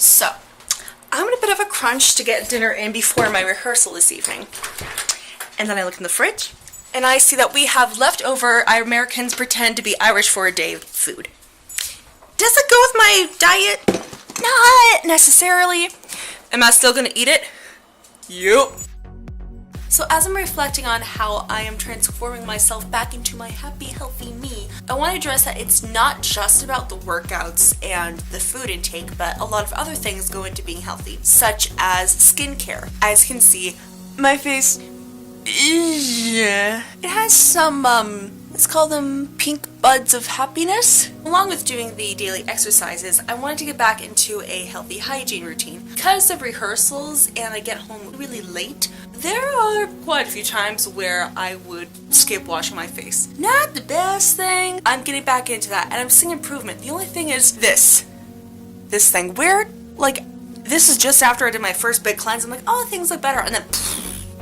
So, I'm in a bit of a crunch to get dinner in before my rehearsal this evening. And then I look in the fridge, and I see that we have leftover Americans pretend to be Irish for a day food. Does it go with my diet? Not necessarily. Am I still gonna eat it? Yup. So as I'm reflecting on how I am transforming myself back into my happy, healthy me, I want to address that it's not just about the workouts and the food intake, but a lot of other things go into being healthy, such as skincare. As you can see, my face, it has some, let's call them pink buds of happiness. Along with doing the daily exercises, I wanted to get back into a healthy hygiene routine. Because of rehearsals and I get home really late, there are quite a few times where I would skip washing my face. Not the best thing. I'm getting back into that and I'm seeing improvement. The only thing is this thing. Where, like, this is just after I did my first big cleanse. I'm like, oh, things look better. And then,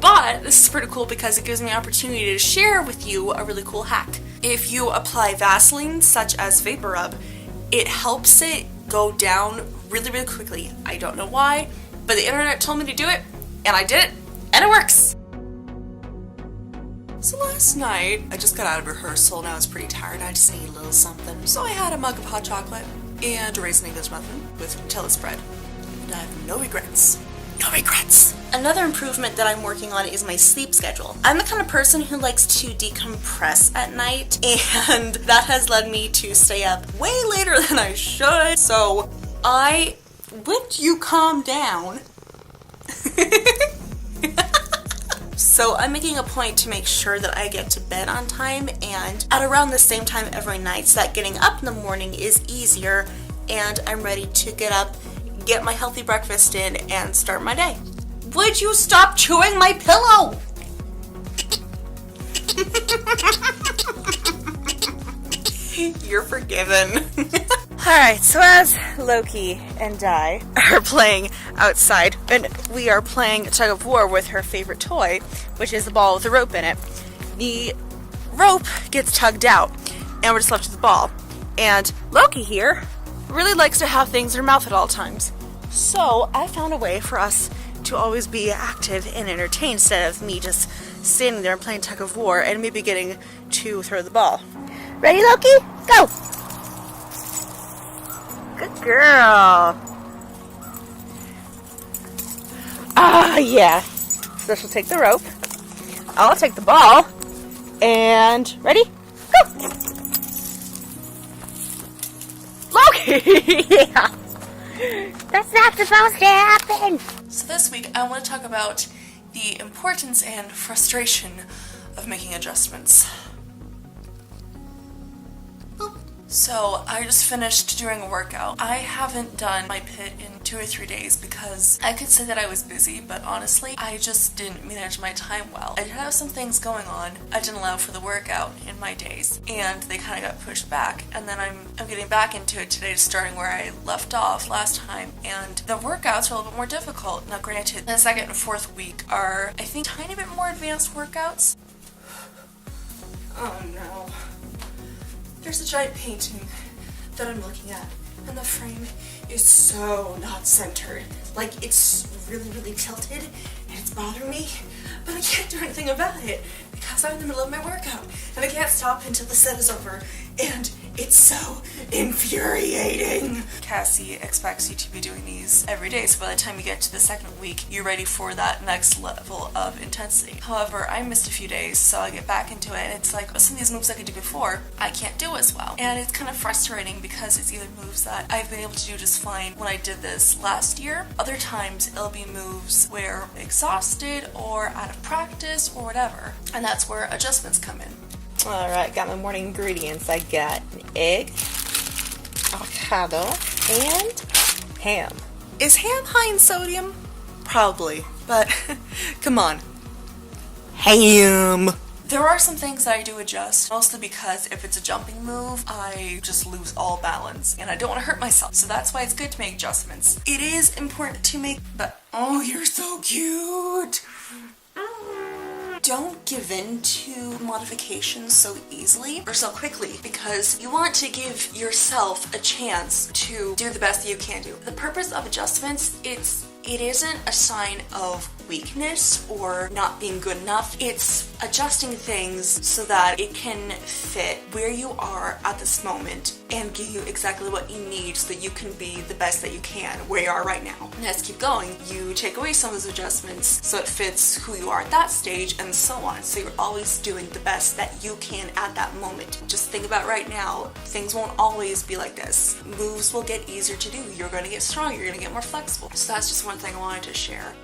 but this is pretty cool because it gives me an opportunity to share with you a really cool hack. If you apply Vaseline, such as Vapor Rub, it helps it go down really, really quickly. I don't know why, but the internet told me to do it, and I did it, and it works. So last night, I just got out of rehearsal and I was pretty tired. I just needed a little something. So I had a mug of hot chocolate and a raisin English muffin with Nutella spread. And I have no regrets. No regrets. Another improvement that I'm working on is my sleep schedule. I'm the kind of person who likes to decompress at night, and that has led me to stay up way later than I should. So would you calm down? So I'm making a point to make sure that I get to bed on time and at around the same time every night, so that getting up in the morning is easier and I'm ready to get up, get my healthy breakfast in, and start my day. Would you stop chewing my pillow? You're forgiven. Alright, so as Loki and I are playing outside, and we are playing tug of war with her favorite toy, which is the ball with a rope in it, the rope gets tugged out, and we're just left with the ball. And Loki here really likes to have things in her mouth at all times. So I found a way for us to always be active and entertained instead of me just standing there and playing tug of war and maybe getting to throw the ball. Ready, Loki? Go! Good girl. Ah, yeah. So she'll take the rope. I'll take the ball. And ready? Go! Loki! Yeah. That's not supposed to happen. So this week I want to talk about the importance and frustration of making adjustments. So I just finished doing a workout. I haven't done my PIIT in 2 or 3 days because I could say that I was busy, but honestly, I just didn't manage my time well. I did have some things going on. I didn't allow for the workout in my days, and they kind of got pushed back. And then I'm getting back into it today, starting where I left off last time, and the workouts are a little bit more difficult. Now granted, the second and fourth week are, I think, a tiny bit more advanced workouts. Oh no. There's a giant painting that I'm looking at, and the frame is so not centered. Like, it's really, really tilted, and it's bothering me, but I can't do anything about it because I'm in the middle of my workout, and I can't stop until the set is over, and it's so infuriating. Cassie expects you to be doing these every day, so by the time you get to the second week, you're ready for that next level of intensity. However, I missed a few days, so I get back into it, and it's like some of these moves I could do before, I can't do as well. And it's kind of frustrating because it's either moves that I've been able to do just fine when I did this last year. Other times, it'll be moves where I'm exhausted or out of practice or whatever, and that's where adjustments come in. Alright, got my morning ingredients. I got an egg, avocado, and ham. Is ham high in sodium? Probably, but come on. Ham! There are some things that I do adjust, mostly because if it's a jumping move, I just lose all balance, and I don't want to hurt myself, so that's why it's good to make adjustments. It is important to make, but oh, you're so cute! don't give in to modifications so easily or so quickly, because you want to give yourself a chance to do the best that you can do. The purpose of adjustments, it isn't a sign of weakness or not being good enough. It's adjusting things so that it can fit where you are at this moment and give you exactly what you need so that you can be the best that you can where you are right now. And as you keep going, you take away some of those adjustments so it fits who you are at that stage and so on. So you're always doing the best that you can at that moment. Just think about right now, things won't always be like this. Moves will get easier to do. You're going to get stronger. You're going to get more flexible. So that's just one thing I wanted to share.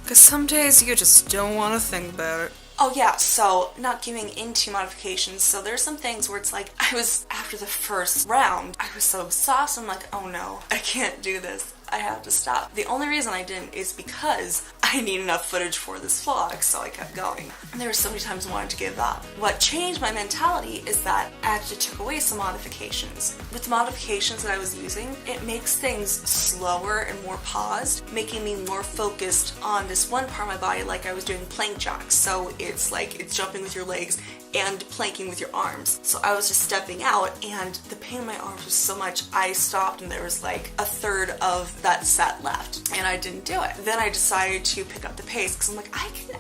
Because some days you just don't want to think about it. Oh yeah, so not giving into modifications. So there's some things where it's like, after the first round, I was so exhausted. I'm like, oh no, I can't do this. I have to stop. The only reason I didn't is because I need enough footage for this vlog, so I kept going. And there were so many times I wanted to give up. What changed my mentality is that I actually took away some modifications. With the modifications that I was using, it makes things slower and more paused, making me more focused on this one part of my body, like I was doing plank jacks. So it's like it's jumping with your legs and planking with your arms. So I was just stepping out, and the pain in my arms was so much, I stopped and there was like a third of that set left and I didn't do it. Then I decided to pick up the pace because I'm like,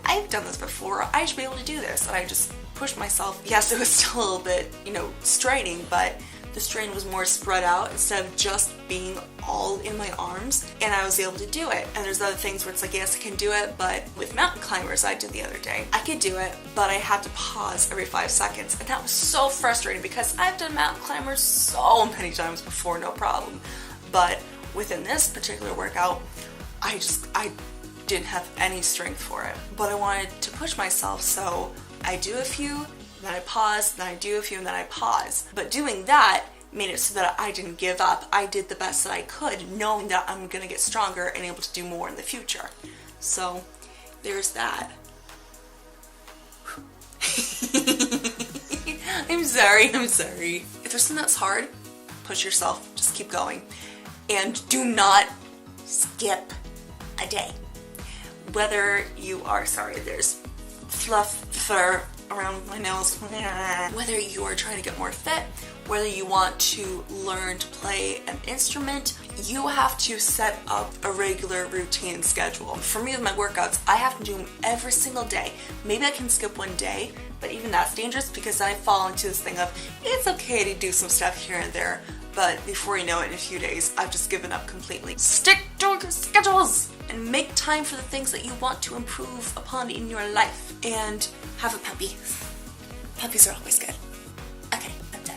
I've done this before, I should be able to do this. And I just pushed myself. Yes, it was still a little bit, straining, but the strain was more spread out instead of just being all in my arms, and I was able to do it. And there's other things where it's like, yes, I can do it, but with mountain climbers I did the other day, I could do it, but I had to pause every 5 seconds, and that was so frustrating because I've done mountain climbers so many times before, no problem. But within this particular workout, I didn't have any strength for it. But I wanted to push myself, so I do a few, then I pause, then I do a few, and then I pause. But doing that made it so that I didn't give up. I did the best that I could, knowing that I'm gonna get stronger and able to do more in the future. So there's that. I'm sorry. If there's something that's hard, push yourself, just keep going. And do not skip a day. Whether you are, there's fluff, fur around my nose, whether you are trying to get more fit, whether you want to learn to play an instrument, you have to set up a regular routine schedule. For me with my workouts, I have to do them every single day. Maybe I can skip one day, but even that's dangerous because I fall into this thing of, it's okay to do some stuff here and there, but before you know it, in a few days, I've just given up completely. Stick to your schedules and make time for the things that you want to improve upon in your life. And have a puppy. Puppies are always good. Okay, I'm done.